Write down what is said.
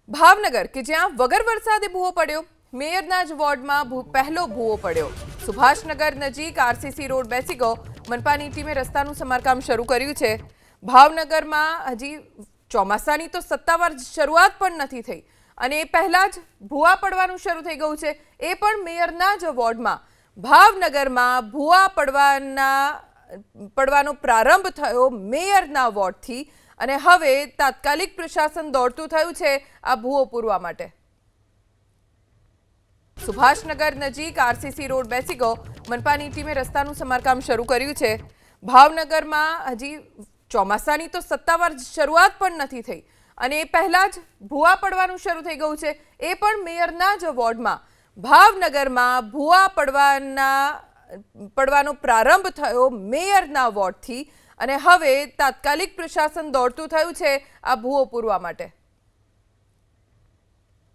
ભાવનગર કે જ્યાં વગર વરસાદે ભૂવો પડ્યો, મેયરના જ વોર્ડમાં પહેલો ભૂવો પડ્યો। સુભાષનગર નજીક આરસીસી રોડ બેસી ગયો। મનપાની ટીમે રસ્તાનું સમારકામ શરૂ કર્યું છે। ભાવનગરમાં હજી ચોમાસાની તો સત્તાવાર શરૂઆત પણ નથી થઈ અને એ પહેલા જ ભૂવા પડવાનું શરૂ થઈ ગયું છે, એ પણ મેયરના જ વોર્ડમાં। ભાવનગરમાં ભૂવા પડવાનો પ્રારંભ થયો મેયરના વોર્ડથી અને હવે તાત્કાલિક પ્રશાસન દોડતું થયું છે આ ભૂવો પૂરવા માટે। સુભાષનગર નજીક આરસીસી રોડ બેસી ગયો। મનપાની ટીમે રસ્તાનું સમારકામ શરૂ કર્યું છે। ભાવનગરમાં હજી ચોમાસાની તો સત્તાવાર શરૂઆત પણ નથી થઈ અને એ પહેલા જ ભૂવા પડવાનું શરૂ થઈ ગયું છે, એ પણ મેયરના જ વોર્ડમાં। ભાવનગરમાં ભૂવા પડવાનો પ્રારંભ થયો મેયરના વોર્ડથી અને હવે તાત્કાલિક પ્રશાસન દોડતું થયું છે આ ભૂવો પૂરવા માટે।